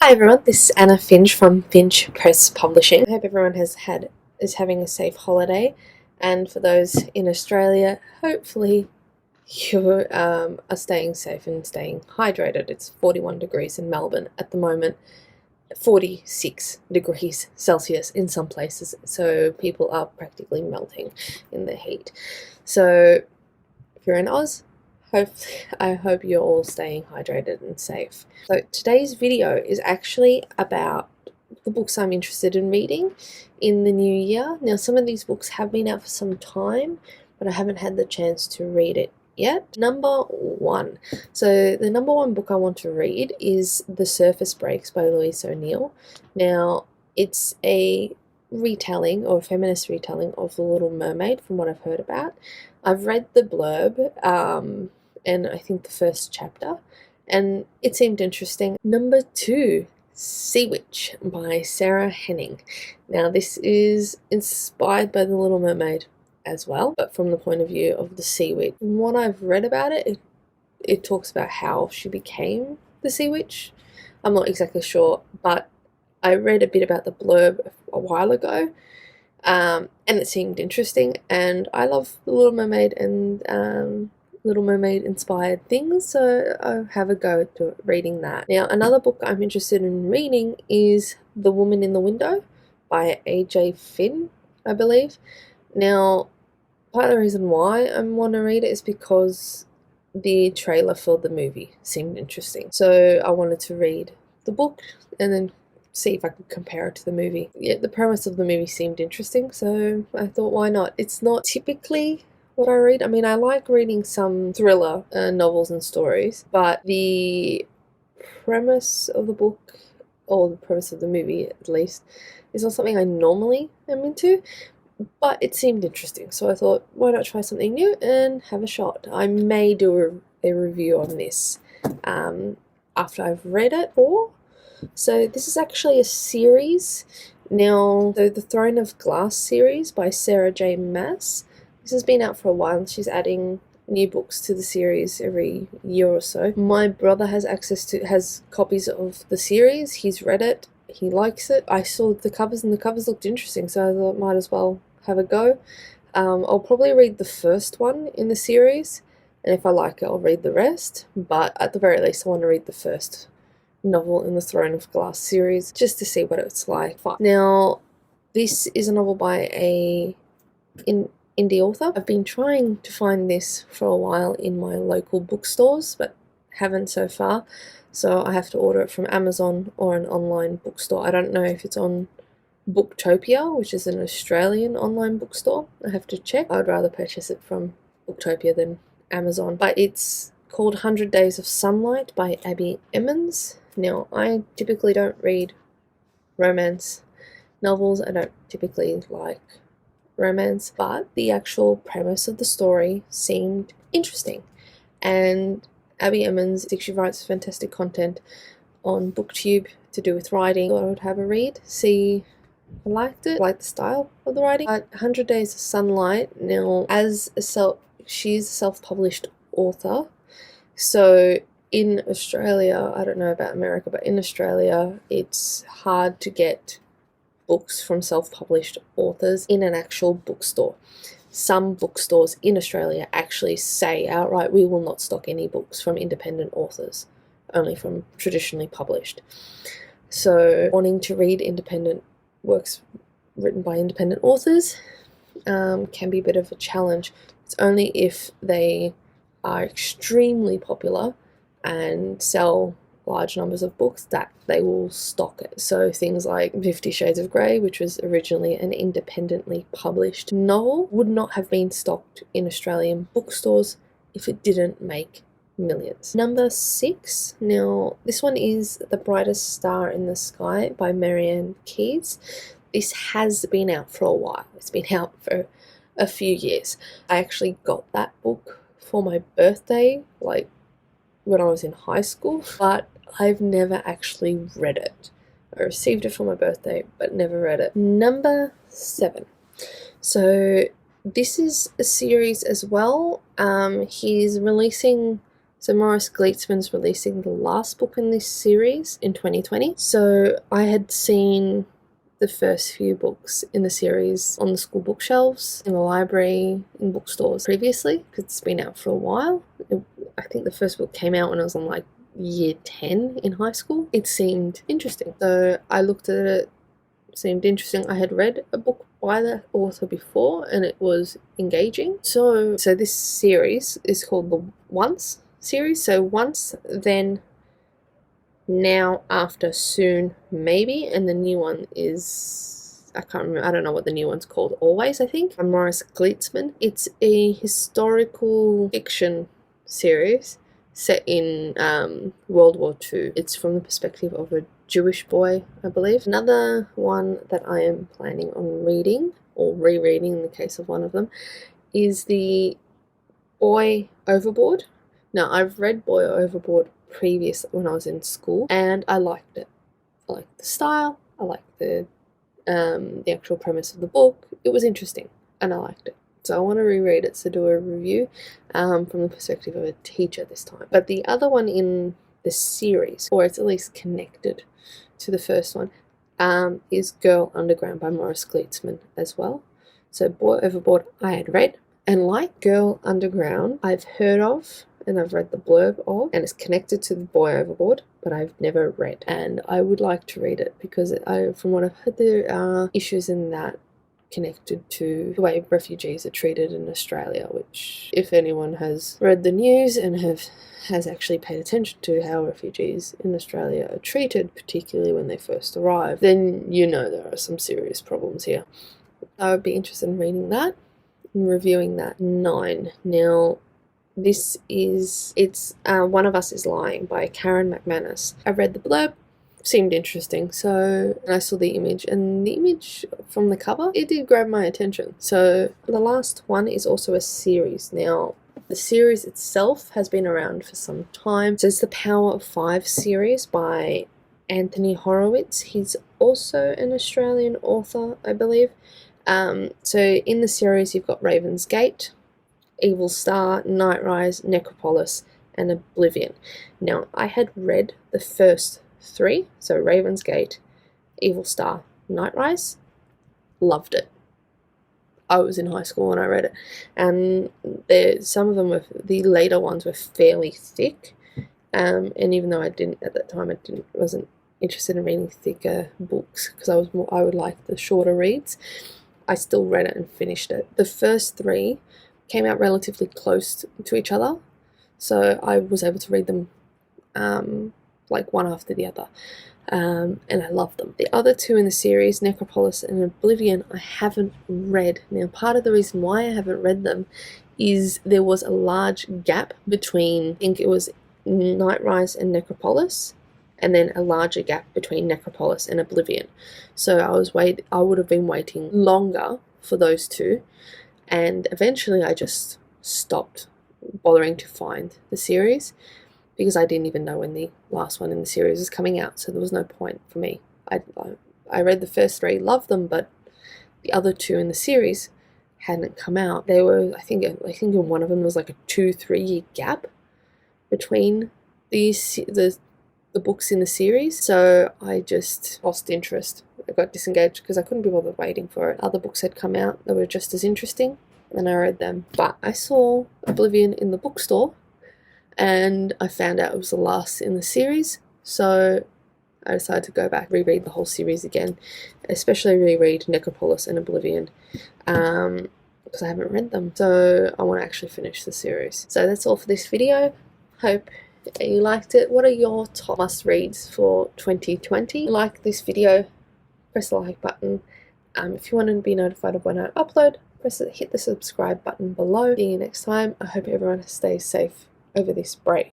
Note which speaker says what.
Speaker 1: Hi everyone, this is Anna Finch from Finch Press Publishing. I hope everyone is having a safe holiday, and for those in Australia, hopefully you are staying safe and staying hydrated. It's 41 degrees in Melbourne at the moment, 46 degrees Celsius in some places, so people are practically melting in the heat. So if you're in Oz, I hope you're all staying hydrated and safe. So today's video is actually about the books I'm interested in reading in the new year. Now, some of these books have been out for some time, but I haven't had the chance to read it yet. Number one. So the number one book I want to read is The Surface Breaks by Louise O'Neill. Now, it's a retelling or feminist retelling of The Little Mermaid from what I've heard about. I've read the blurb, and I think the first chapter, and it seemed interesting. Number two, Sea Witch by Sarah Henning. Now, this is inspired by The Little Mermaid as well, but from the point of view of the Sea Witch. From what I've read about it, it talks about how she became the Sea Witch. I'm not exactly sure, but I read a bit about the blurb a while ago, and it seemed interesting, and I love The Little Mermaid and Little Mermaid inspired things, so I'll have a go to reading that. Now, another book I'm interested in reading is The Woman in the Window by A.J. Finn, I believe. Now, part of the reason why I want to read it is because the trailer for the movie seemed interesting. So I wanted to read the book and then see if I could compare it to the movie. Yeah, the premise of the movie seemed interesting, so I thought, why not? It's not typically what I read. I mean, I like reading some thriller novels and stories, but the premise of the book, or the premise of the movie at least, is not something I normally am into, but it seemed interesting, so I thought, why not try something new and have a shot. I may do a review on this after I've read it, so this is actually a series. Now, the Throne of Glass series by Sarah J. Maas. This has been out for a while, and she's adding new books to the series every year or so. My brother has copies of the series. He's read it. He likes it. I saw the covers, and the covers looked interesting, so I thought might as well have a go. I'll probably read the first one in the series, and if I like it, I'll read the rest. But at the very least, I want to read the first novel in the Throne of Glass series just to see what it's like. Now, this is a novel by a indie author. I've been trying to find this for a while in my local bookstores, but haven't so far, so I have to order it from Amazon or an online bookstore. I don't know if it's on Booktopia, which is an Australian online bookstore. I have to check. I'd rather purchase it from Booktopia than Amazon, but it's called 100 Days of Sunlight by Abby Emmons. Now, I typically don't read romance novels. I don't typically like romance, but the actual premise of the story seemed interesting. And Abby Emmons, I think she writes fantastic content on BookTube to do with writing. I would have a read, see if I liked it, like the style of the writing. But 100 Days of Sunlight, now, she's a self-published author, so in Australia, I don't know about America, but in Australia, it's hard to get books from self-published authors in an actual bookstore. Some bookstores in Australia actually say outright, we will not stock any books from independent authors, only from traditionally published. So wanting to read independent works written by independent authors can be a bit of a challenge. It's only if they are extremely popular and sell large numbers of books that they will stock it. So things like 50 Shades of Grey, which was originally an independently published novel, would not have been stocked in Australian bookstores if it didn't make millions. Number 6. Now, this one is The Brightest Star in the Sky by Marianne Keyes. This has been out for a while. It's been out for a few years. I actually got that book for my birthday, like when I was in high school, but I've never actually read it. I received it for my birthday, but never read it. Number 7. So this is a series as well. He's releasing So Morris Gleitzman's releasing the last book in this series in 2020. So I had seen the first few books in the series on the school bookshelves, in the library, in bookstores previously, because it's been out for a while. I think the first book came out when I was on like year 10 in high school. It seemed interesting. So I looked at it, seemed interesting. I had read a book by the author before and it was engaging. So this series is called the Once series. So Once, Then, Now, After, Soon, Maybe, and the new one is, I can't remember, I don't know what the new one's called, Always, I think, by Morris Gleitzman. It's a historical fiction series set in World War II. It's from the perspective of a Jewish boy, I believe. Another one that I am planning on reading, or rereading in the case of one of them, is the Boy Overboard. Now, I've read Boy Overboard previous when I was in school, and I liked it. I liked the style, I liked the actual premise of the book. It was interesting, and I liked it. So I want to reread it to do a review from the perspective of a teacher this time. But the other one in the series, or it's at least connected to the first one, is Girl Underground by Morris Gleitzman as well. So Boy Overboard I had read, and like Girl Underground, I've heard of and I've read the blurb of, and it's connected to the Boy Overboard, but I've never read, and I would like to read it because from what I've heard, there are issues in that connected to the way refugees are treated in Australia, which, if anyone has read the news and has actually paid attention to how refugees in Australia are treated, particularly when they first arrive, then you know there are some serious problems here. I would be interested in reading that and reviewing that. 9. Now, this is, it's One of Us is Lying by Karen McManus. I read the blurb, seemed interesting, so I saw the image, and the image from the cover, it did grab my attention. So the last one is also a series. Now, the series itself has been around for some time. So it's the Power of Five series by Anthony Horowitz. He's also an Australian author, I believe. So in the series, you've got Raven's Gate, Evil Star, Nightrise, Necropolis, and Oblivion. Now, I had read the first 3, so Raven's Gate, Evil Star, Nightrise, loved it. I was in high school when I read it, and some of them were, the later ones were fairly thick, and even though I didn't, at that time, wasn't interested in reading thicker books, because I would like the shorter reads, I still read it and finished it. The first 3 came out relatively close to each other, so I was able to read them like one after the other, and I loved them. The other 2 in the series, Necropolis and Oblivion, I haven't read. Now, part of the reason why I haven't read them is there was a large gap between, I think it was Nightrise and Necropolis, and then a larger gap between Necropolis and Oblivion. So I would have been waiting longer for those 2, and eventually I just stopped bothering to find the series because I didn't even know when the last one in the series was coming out, so there was no point for me. I read the first 3, loved them, but the other 2 in the series hadn't come out. They were, I think in one of them was like a 2-3 year gap between the books in the series, so I just lost interest. I got disengaged because I couldn't be bothered waiting for it. Other books had come out that were just as interesting, and I read them. But I saw Oblivion in the bookstore, and I found out it was the last in the series, so I decided to go back, reread the whole series again, especially reread Necropolis and Oblivion, because I haven't read them, so I want to actually finish the series. So that's all for this video. Hope you liked it. What are your top must-reads for 2020? If you like this video, press the like button. If you want to be notified of when I upload, hit the subscribe button below. See you next time. I hope everyone stays safe over this break.